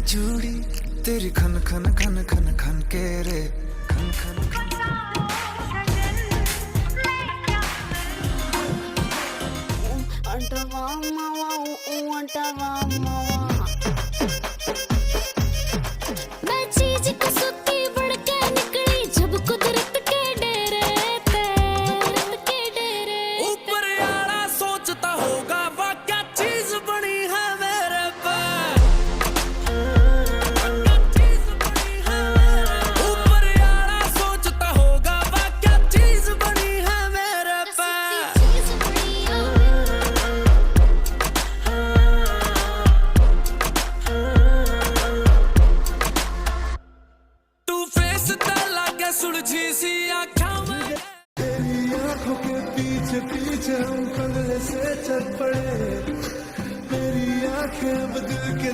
चूड़ी तेरी खन खन खन खन खन के रे खन खन खन अंटवा मावा अंटवा मावा मैं चीज कसुती बढ़ के निकली जब कुदरत के डेरे पे के डेरे ऊपर आला सोचता होगा वाह क्या चीज बनी है मेरे पे ऊपर आला सोचता होगा वाह क्या चीज बनी है मेरे पे तू फेस ते लागे सुलझी सी आँखों में तेरी आंखों के पीछे पीछे हम कमरे से चल पड़े, मेरी आंखें बदल के